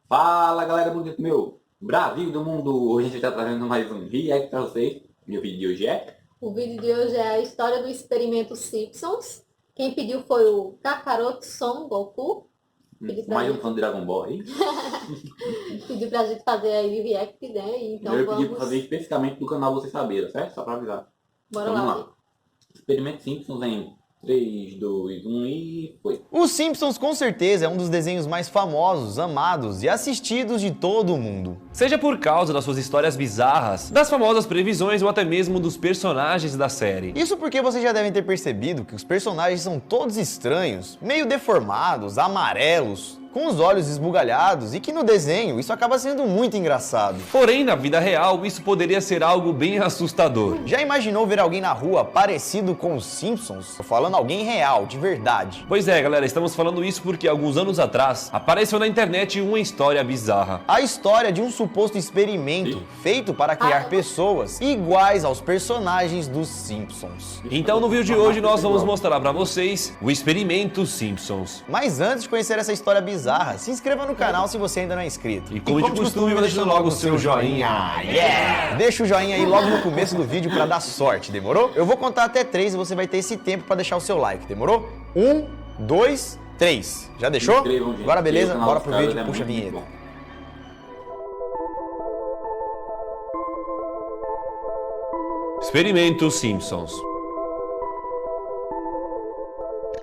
Fala galera do meu Brasil do mundo, hoje a gente está trazendo mais um react para vocês. Meu vídeo de hoje é... O vídeo de hoje é a história do experimento Simpsons. Quem pediu foi o Kakaroto Son Goku. Mais um fã de Dragon Ball aí. Pediu pra gente fazer aí o react, né? Então Eu vamos... pedi para fazer especificamente do canal Vocês Saberam, certo? Só para avisar. Bora Vamos lá. Experimento Simpsons em 3, 2, 1 e foi. Os Simpsons com certeza é um dos desenhos mais famosos, amados e assistidos de todo o mundo. Seja por causa das suas histórias bizarras, das famosas previsões ou até mesmo dos personagens da série. Isso porque vocês já devem ter percebido que os personagens são todos estranhos, meio deformados, amarelos, com os olhos esbugalhados e que no desenho isso acaba sendo muito engraçado. Porém, na vida real, isso poderia ser algo bem assustador. Já imaginou ver alguém na rua parecido com os Simpsons? Tô falando alguém real, de verdade. Pois é, galera, estamos falando isso porque alguns anos atrás apareceu na internet uma história bizarra. A história de um suposto experimento feito para criar pessoas iguais aos personagens dos Simpsons. Então no vídeo de hoje nós vamos mostrar pra vocês o experimento Simpsons. Mas antes de conhecer essa história bizarra, se inscreva no canal se você ainda não é inscrito. E como de costume, vai deixando logo o seu joinha. Yeah! Deixa o joinha aí logo no começo do vídeo pra dar sorte, demorou? Eu vou contar até 3 e você vai ter esse tempo pra deixar o seu like, demorou? 1, 2, 3. Já deixou? Inscrevam, gente. Agora beleza? O canal Bora dos pro caras vídeo, é puxa a muito vinheta. bom. Experimento Simpsons.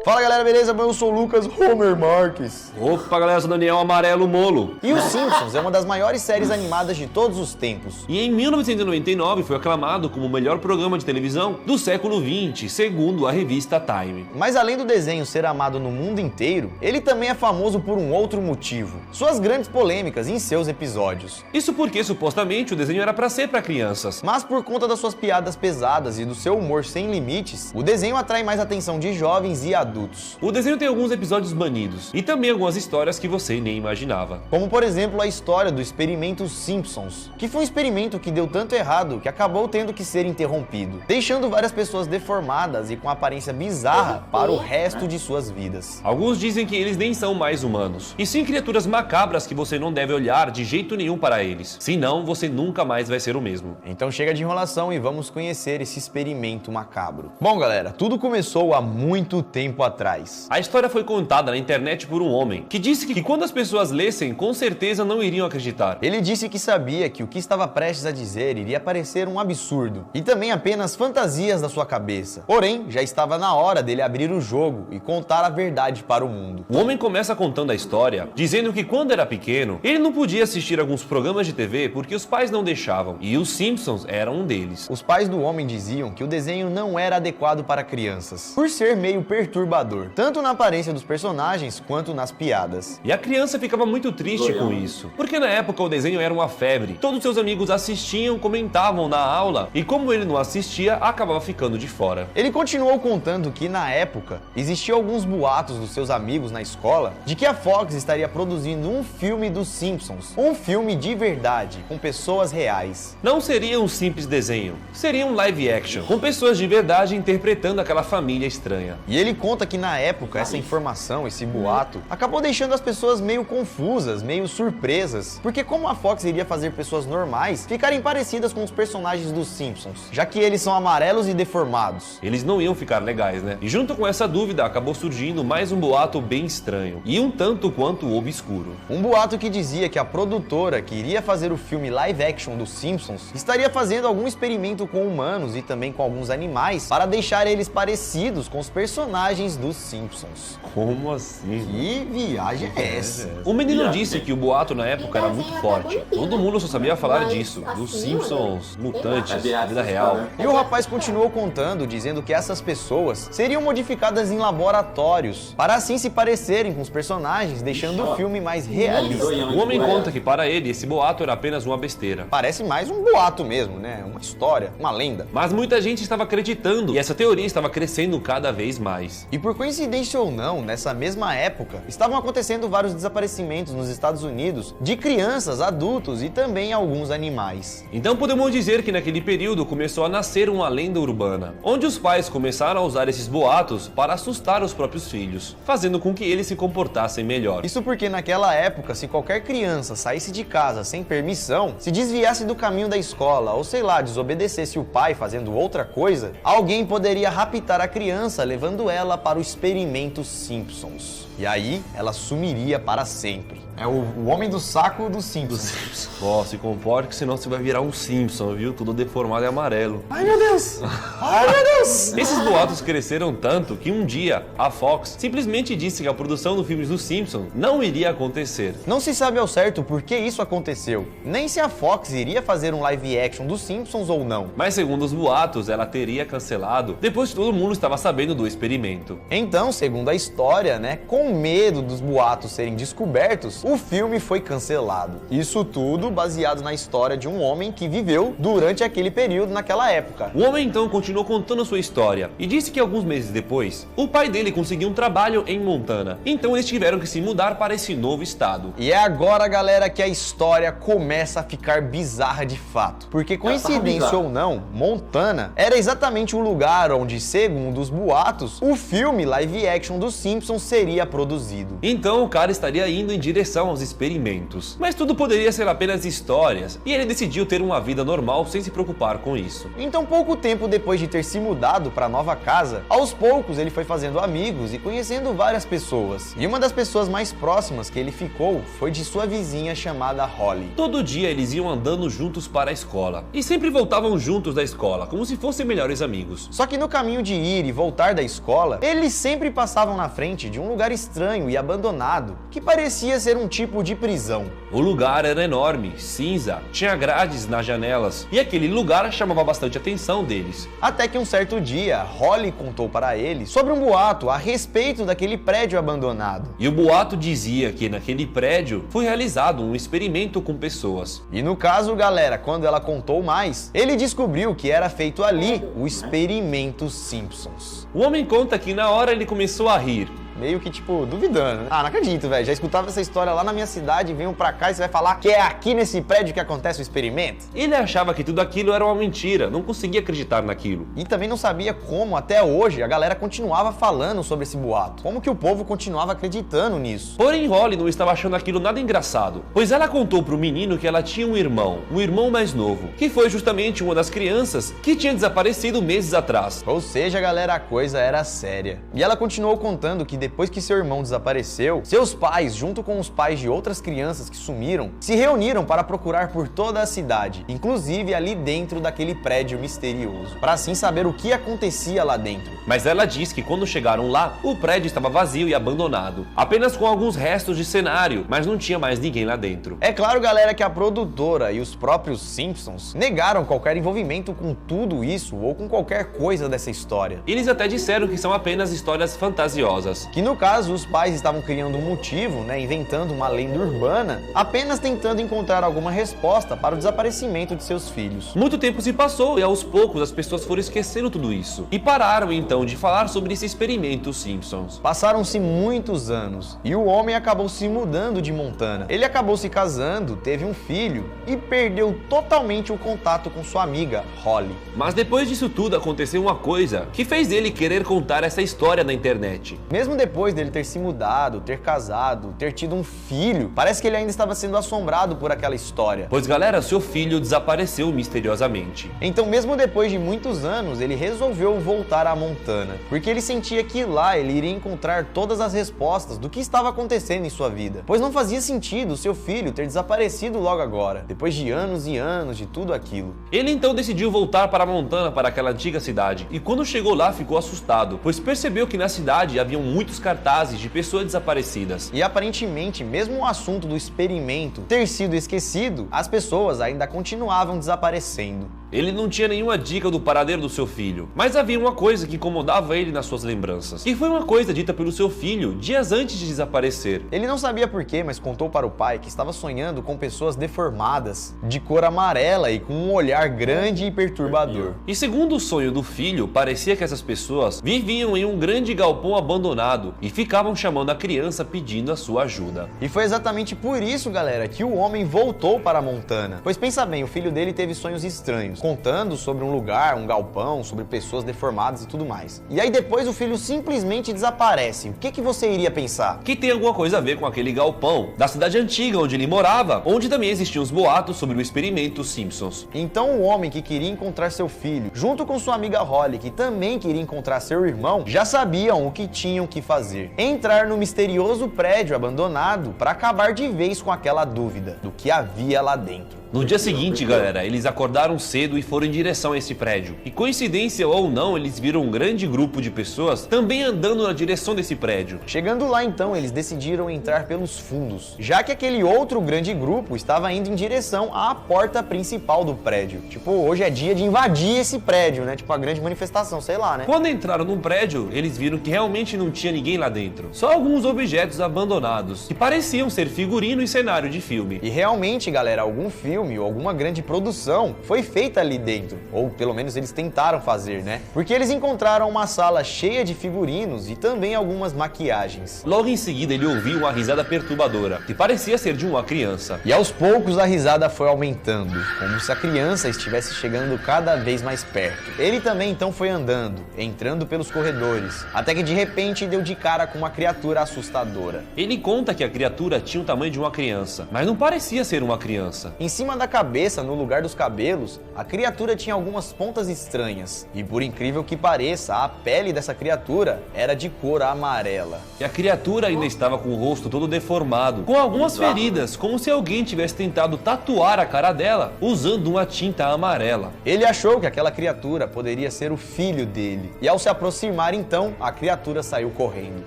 Fala galera, beleza? Eu sou o Lucas Homer Marques. Opa, galera, eu sou o Daniel Amarelo Molo. E os Simpsons é uma das maiores séries animadas de todos os tempos. E em 1999 foi aclamado como o melhor programa de televisão do século XX, segundo a revista Time. Mas além do desenho ser amado no mundo inteiro, ele também é famoso por um outro motivo: suas grandes polêmicas em seus episódios. Isso porque supostamente o desenho era pra ser pra crianças. Mas por conta das suas piadas pesadas e do seu humor sem limites, o desenho atrai mais atenção de jovens e adultos. O desenho tem alguns episódios banidos e também algumas histórias que você nem imaginava. Como por exemplo a história do experimento Simpsons, que foi um experimento que deu tanto errado que acabou tendo que ser interrompido, deixando várias pessoas deformadas e com aparência bizarra para o resto de suas vidas. Alguns dizem que eles nem são mais humanos, e sim criaturas macabras que você não deve olhar de jeito nenhum para eles, senão você nunca mais vai ser o mesmo. Então chega de enrolação e vamos conhecer esse experimento macabro. Bom galera, tudo começou há muito tempo atrás. A história foi contada na internet por um homem, que disse que quando as pessoas lessem, com certeza não iriam acreditar. Ele disse que sabia que o que estava prestes a dizer iria parecer um absurdo, e também apenas fantasias da sua cabeça. Porém, já estava na hora dele abrir o jogo e contar a verdade para o mundo. O homem começa contando a história, dizendo que quando era pequeno, ele não podia assistir alguns programas de TV porque os pais não deixavam, e os Simpsons eram um deles. Os pais do homem diziam que o desenho não era adequado para crianças, por ser meio perturbador, tanto na aparência dos personagens quanto nas piadas. E a criança ficava muito triste com isso, porque na época o desenho era uma febre. Todos seus amigos assistiam, comentavam na aula, e como ele não assistia, acabava ficando de fora. Ele continuou contando que na época existiam alguns boatos dos seus amigos na escola de que a Fox estaria produzindo um filme dos Simpsons, um filme de verdade, com pessoas reais. Não seria um simples desenho, seria um live action, com pessoas de verdade interpretando aquela família estranha. E ele conta que na época essa informação, esse boato, acabou deixando as pessoas meio confusas, meio surpresas, porque como a Fox iria fazer pessoas normais ficarem parecidas com os personagens dos Simpsons, já que eles são amarelos e deformados. Eles não iam ficar legais, né? E junto com essa dúvida acabou surgindo mais um boato bem estranho, e um tanto quanto obscuro. Um boato que dizia que a produtora que iria fazer o filme live action dos Simpsons estaria fazendo algum experimento com humanos e também com alguns animais para deixar eles parecidos com os personagens dos Simpsons. Como assim? Que viagem é essa? O menino disse que o boato na época era muito forte. Todo mundo só sabia falar disso, dos Simpsons, mutantes, da vida real. E o rapaz continuou contando, dizendo que essas pessoas seriam modificadas em laboratórios, para assim se parecerem com os personagens, deixando o filme mais realista. O homem conta que para ele esse boato era apenas uma besteira. Parece mais um boato mesmo, né? Uma história, uma lenda. Mas muita gente estava acreditando e essa teoria estava crescendo cada vez mais. E por coincidência ou não, nessa mesma época, estavam acontecendo vários desaparecimentos nos Estados Unidos de crianças, adultos e também alguns animais. Então podemos dizer que naquele período começou a nascer uma lenda urbana, onde os pais começaram a usar esses boatos para assustar os próprios filhos, fazendo com que eles se comportassem melhor. Isso porque naquela época, se qualquer criança saísse de casa sem permissão, se desviasse do caminho da escola ou sei lá, desobedecesse o pai fazendo outra coisa, alguém poderia raptar a criança levando ela para o experimento Simpsons. E aí, ela sumiria para sempre. É o homem do saco dos Simpsons. Ó, se comporte que senão você vai virar um Simpson, viu? Tudo deformado e amarelo. Ai meu Deus! Ai meu Deus! Esses boatos cresceram tanto que um dia a Fox simplesmente disse que a produção do filme dos Simpsons não iria acontecer. Não se sabe ao certo por que isso aconteceu, nem se a Fox iria fazer um live action dos Simpsons ou não. Mas segundo os boatos, ela teria cancelado depois que todo mundo estava sabendo do experimento. Então, segundo a história, com medo dos boatos serem descobertos, o filme foi cancelado. Isso tudo baseado na história de um homem que viveu durante aquele período naquela época. O homem então continuou contando sua história e disse que alguns meses depois, o pai dele conseguiu um trabalho em Montana. Então eles tiveram que se mudar para esse novo estado. E é agora, galera, que a história começa a ficar bizarra de fato. Porque, coincidência ou não, Montana era exatamente o lugar onde, segundo os boatos, o filme live action dos Simpsons seria produzido. Então o cara estaria indo em direção aos experimentos. Mas tudo poderia ser apenas histórias, e ele decidiu ter uma vida normal sem se preocupar com isso. Então, pouco tempo depois de ter se mudado para a nova casa, aos poucos ele foi fazendo amigos e conhecendo várias pessoas. E uma das pessoas mais próximas que ele ficou foi de sua vizinha chamada Holly. Todo dia eles iam andando juntos para a escola, e sempre voltavam juntos da escola, como se fossem melhores amigos. Só que no caminho de ir e voltar da escola, eles sempre passavam na frente de um lugar estranho e abandonado, que parecia ser um tipo de prisão. O lugar era enorme, cinza, tinha grades nas janelas, e aquele lugar chamava bastante a atenção deles. Até que um certo dia, Holly contou para ele sobre um boato a respeito daquele prédio abandonado. E o boato dizia que naquele prédio foi realizado um experimento com pessoas. E no caso, galera, quando ela contou mais, ele descobriu que era feito ali o experimento Simpsons. O homem conta que na hora ele começou a rir. Meio que, tipo, duvidando, né? Ah, não acredito, velho. Já escutava essa história lá na minha cidade, venham pra cá e você vai falar que é aqui nesse prédio que acontece o experimento? Ele achava que tudo aquilo era uma mentira, não conseguia acreditar naquilo. E também não sabia como, até hoje, a galera continuava falando sobre esse boato. Como que o povo continuava acreditando nisso? Porém, Holly não estava achando aquilo nada engraçado, pois ela contou pro menino que ela tinha um irmão mais novo, que foi justamente uma das crianças que tinha desaparecido meses atrás. Ou seja, galera, a coisa era séria. E ela continuou contando que depois que seu irmão desapareceu, seus pais, junto com os pais de outras crianças que sumiram, se reuniram para procurar por toda a cidade, inclusive ali dentro daquele prédio misterioso, para assim saber o que acontecia lá dentro. Mas ela diz que quando chegaram lá, o prédio estava vazio e abandonado, apenas com alguns restos de cenário, mas não tinha mais ninguém lá dentro. É claro, galera, que a produtora e os próprios Simpsons negaram qualquer envolvimento com tudo isso ou com qualquer coisa dessa história. Eles até disseram que são apenas histórias fantasiosas. Que no caso os pais estavam criando um motivo, inventando uma lenda urbana, apenas tentando encontrar alguma resposta para o desaparecimento de seus filhos. Muito tempo se passou e aos poucos as pessoas foram esquecendo tudo isso e pararam então de falar sobre esse experimento Simpsons. Passaram-se muitos anos e o homem acabou se mudando de Montana. Ele acabou se casando, teve um filho e perdeu totalmente o contato com sua amiga Holly. Mas depois disso tudo aconteceu uma coisa que fez ele querer contar essa história na internet. Mesmo depois dele ter se mudado, ter casado, ter tido um filho, parece que ele ainda estava sendo assombrado por aquela história. Pois galera, seu filho desapareceu misteriosamente. Então, mesmo depois de muitos anos, ele resolveu voltar a Montana, porque ele sentia que lá ele iria encontrar todas as respostas do que estava acontecendo em sua vida. Pois não fazia sentido seu filho ter desaparecido logo agora, depois de anos e anos de tudo aquilo. Ele então decidiu voltar para Montana, para aquela antiga cidade, e quando chegou lá ficou assustado, pois percebeu que na cidade haviam muitos cartazes de pessoas desaparecidas. E aparentemente, mesmo o assunto do experimento ter sido esquecido, as pessoas ainda continuavam desaparecendo. Ele não tinha nenhuma dica do paradeiro do seu filho, mas havia uma coisa que incomodava ele nas suas lembranças. E foi uma coisa dita pelo seu filho dias antes de desaparecer. Ele não sabia porquê, mas contou para o pai que estava sonhando com pessoas deformadas, de cor amarela e com um olhar grande e perturbador. E segundo o sonho do filho, parecia que essas pessoas viviam em um grande galpão abandonado e ficavam chamando a criança pedindo a sua ajuda. E foi exatamente por isso, galera, que o homem voltou para Montana. Pois pensa bem, o filho dele teve sonhos estranhos, contando sobre um lugar, um galpão, sobre pessoas deformadas e tudo mais. E aí depois o filho simplesmente desaparece. O que você iria pensar? Que tem alguma coisa a ver com aquele galpão da cidade antiga onde ele morava, onde também existiam os boatos sobre o experimento Simpsons. Então o homem que queria encontrar seu filho, junto com sua amiga Holly, que também queria encontrar seu irmão, já sabiam o que tinham que fazer. Entrar no misterioso prédio abandonado para acabar de vez com aquela dúvida do que havia lá dentro. No dia seguinte, galera, eles acordaram cedo e foram em direção a esse prédio. E coincidência ou não, eles viram um grande grupo de pessoas também andando na direção desse prédio. Chegando lá então, eles decidiram entrar pelos fundos, já que aquele outro grande grupo estava indo em direção à porta principal do prédio. Tipo, hoje é dia de invadir esse prédio, né? Tipo, a grande manifestação, sei lá, né? Quando entraram no prédio, eles viram que realmente não tinha ninguém lá dentro. Só alguns objetos abandonados, que pareciam ser figurino e cenário de filme. E realmente, galera, algum filme ou alguma grande produção foi feita ali dentro, ou pelo menos eles tentaram fazer, né? Porque eles encontraram uma sala cheia de figurinos e também algumas maquiagens. Logo em seguida ele ouviu uma risada perturbadora, que parecia ser de uma criança. E aos poucos a risada foi aumentando, como se a criança estivesse chegando cada vez mais perto. Ele também então foi andando, entrando pelos corredores, até que de repente deu de cara com uma criatura assustadora. Ele conta que a criatura tinha o tamanho de uma criança, mas não parecia ser uma criança. Em cima da cabeça, no lugar dos cabelos, a criatura tinha algumas pontas estranhas. E por incrível que pareça, a pele dessa criatura era de cor amarela. E a criatura ainda estava com o rosto todo deformado, com algumas feridas, como se alguém tivesse tentado tatuar a cara dela usando uma tinta amarela. Ele achou que aquela criatura poderia ser o filho dele. E ao se aproximar então, a criatura saiu correndo,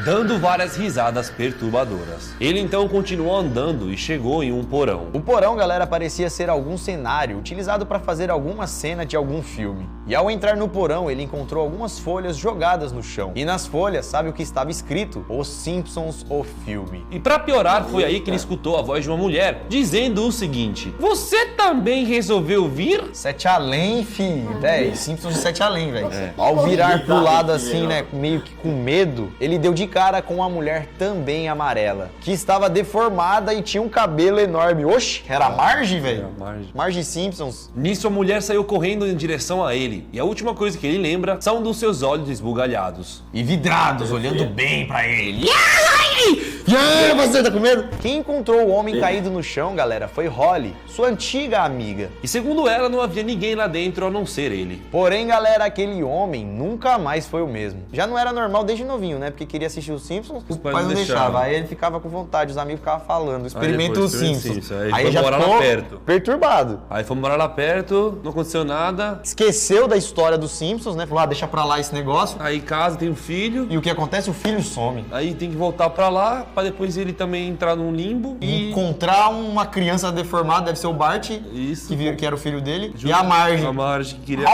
dando várias risadas perturbadoras. Ele então continuou andando e chegou em um porão. O porão, galera, parecia ser algum cenário utilizado para fazer alguma cena de algum filme. E ao entrar no porão, ele encontrou algumas folhas jogadas no chão. E nas folhas, sabe o que estava escrito? Os Simpsons, o filme. E para piorar, foi aí que ele escutou a voz de uma mulher dizendo o seguinte: "Você também resolveu vir?" Sete além, filho. Véi, Simpsons de sete além, velho. Ao virar pro lado assim, né, meio que com medo, ele deu de cara com uma mulher também amarela, que estava deformada e tinha um cabelo enorme. Oxi, era a Marge, velho? Marge Simpsons. Nisso a mulher saiu correndo em direção a ele, e a última coisa que ele lembra são dos seus olhos esbugalhados. E vidrados, olhando bem pra ele. E aí, você tá com medo? Quem encontrou o homem caído no chão, galera, foi Holly, sua antiga amiga. E segundo ela, não havia ninguém lá dentro a não ser ele. Porém, galera, aquele homem nunca mais foi o mesmo. Já não era normal desde novinho, né? Porque queria assistir os Simpsons, os pais não deixavam. Aí ele ficava com vontade, os amigos ficavam falando, experimenta os Simpsons. Aí ele já morar ficou lá perto. Perturbado. Aí foi morar lá perto, não aconteceu nada. Esqueceu da história dos Simpsons, né? Falou, deixa pra lá esse negócio. Aí casa, tem um filho. E o que acontece? O filho some. Aí tem que voltar pra lá, pra depois ele também entrar num limbo. E encontrar uma criança deformada, deve ser o Bart, Isso. que era o filho dele, e a Marge. A Marge que queria...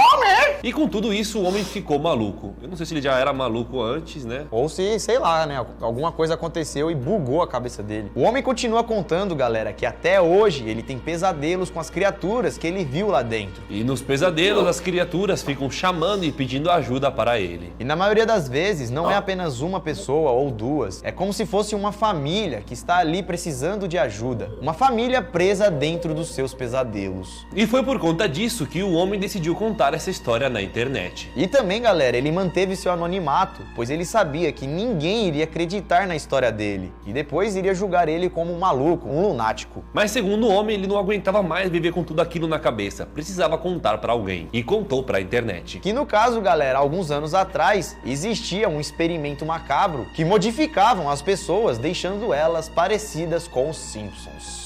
E com tudo isso, o homem ficou maluco. Eu não sei se ele já era maluco antes, né? Ou se, sei lá, né? Alguma coisa aconteceu e bugou a cabeça dele. O homem continua contando, galera, que até hoje ele tem pesadelos com as criaturas que ele viu lá dentro. E nos pesadelos, as criaturas ficam chamando e pedindo ajuda para ele. E na maioria das vezes, não é apenas uma pessoa ou duas. É como se fosse uma família que está ali precisando de ajuda. Uma família presa dentro dos seus pesadelos. E foi por conta disso que o homem decidiu contar essa história na internet. E também, galera, ele manteve seu anonimato, pois ele sabia que ninguém iria acreditar na história dele. E depois iria julgar ele como um maluco, um lunático. Mas segundo o homem, ele não aguentava mais viver com tudo aquilo na cabeça. Precisava contar para alguém. E contou para a internet. Que no caso, galera, alguns anos atrás, existia um experimento macabro que modificavam as pessoas, deixando elas parecidas com os Simpsons.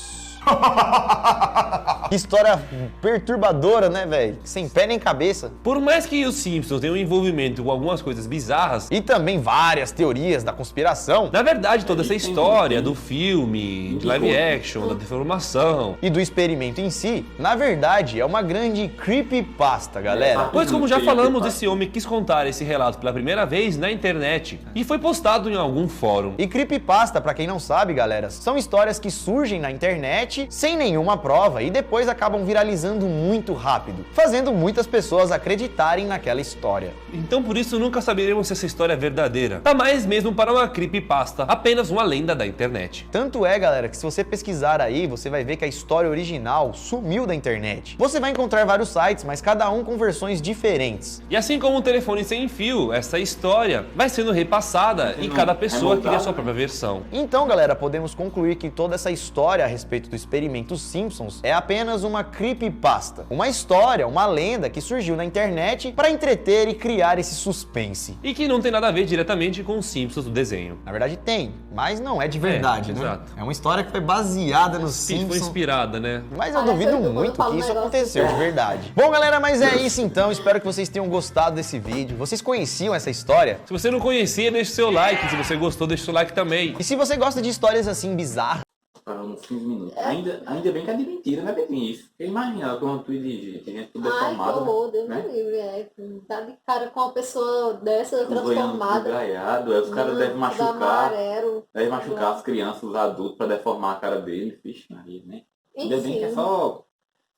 História perturbadora, né, velho? Sem pé nem cabeça. Por mais que os Simpsons tenham um envolvimento com algumas coisas bizarras, E também várias teorias da conspiração na verdade toda essa Tem história muito. do filme, de live action, da deformação... e do experimento em si, na verdade, é uma grande creepypasta, galera. Pois como já falamos, esse homem quis contar esse relato pela primeira vez na internet e foi postado em algum fórum. E creepypasta, pra quem não sabe, galera, são histórias que surgem na internet sem nenhuma prova e depois acabam viralizando muito rápido, fazendo muitas pessoas acreditarem naquela história. Então por isso nunca saberemos se essa história é verdadeira. Tá mais mesmo para uma creepypasta, apenas uma lenda da internet. Tanto é, galera, que se você pesquisar aí, você vai ver que a história original sumiu da internet. Você vai encontrar vários sites, mas cada um com versões diferentes. E assim como o telefone sem fio, essa história vai sendo repassada e cada pessoa cria a sua própria versão. Então, galera, podemos concluir que toda essa história a respeito do experimento Simpsons é apenas uma creepypasta. Uma história, uma lenda que surgiu na internet para entreter e criar esse suspense. E que não tem nada a ver diretamente com os Simpsons do desenho. Na verdade tem, mas não é de verdade, né? exato. É uma história que foi baseada nos Sim, foi Simpsons. inspirada, né? Mas eu Parece duvido eu quando muito falo que um isso negócio. aconteceu de verdade. Bom, galera, mas é isso então. Espero que vocês tenham gostado desse vídeo. Vocês conheciam essa história? Se você não conhecia, deixa o seu like. Se você gostou, deixa o seu like também. E se você gosta de histórias assim bizarras, Parou uns 15 minutos. Ainda bem que é de mentira, não é bem isso. Porque imagina, com um tweet de gente tudo Ai, que deformado, horror, Deus né? me livre. É. Tá de cara com uma pessoa dessa transformada. Desgaiado, aí os caras devem Tudo machucar. amarelo. Devem machucar as crianças, os adultos, pra deformar a cara deles. Vixe, Maria, né? Ainda bem que é Enfim. só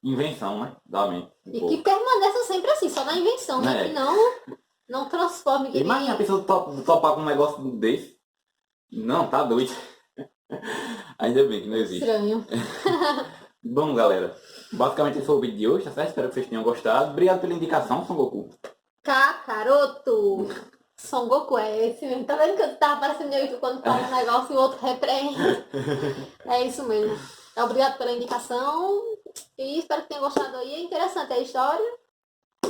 invenção, né? Da mente. do E povo. que permaneça sempre assim, só na invenção, né? É. Que não transforme. Que Imagina a nem... pessoa topar com um negócio desse. Não, tá doido. Ainda bem que não existe. Estranho. Bom, galera, basicamente esse foi o vídeo de hoje, tá certo? Espero que vocês tenham gostado. Obrigado pela indicação, Son Goku. Kakaroto. Son Goku é esse mesmo. Tá vendo que eu tava parecendo eu quando fala um negócio e o outro repreende? É isso mesmo. Obrigado pela indicação. E espero que tenham gostado aí. É interessante a história.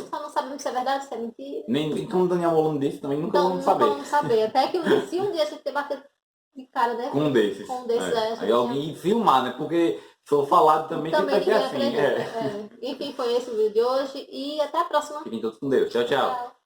Só não sabemos se é verdade, se é mentira. Nem como o Daniel Molano disse, também nunca Então vamos não saber. vamos saber. Até que se um dia a gente ter batido de cara, né? Com um desses. Com um desses, É. é, Aí alguém filmar, né? Porque se for falado também, Também fica ninguém aqui assim. acredita. É. É. Enfim, foi esse o vídeo de hoje. E até a próxima. Fiquem todos com Deus. Tchau, tchau. Tchau.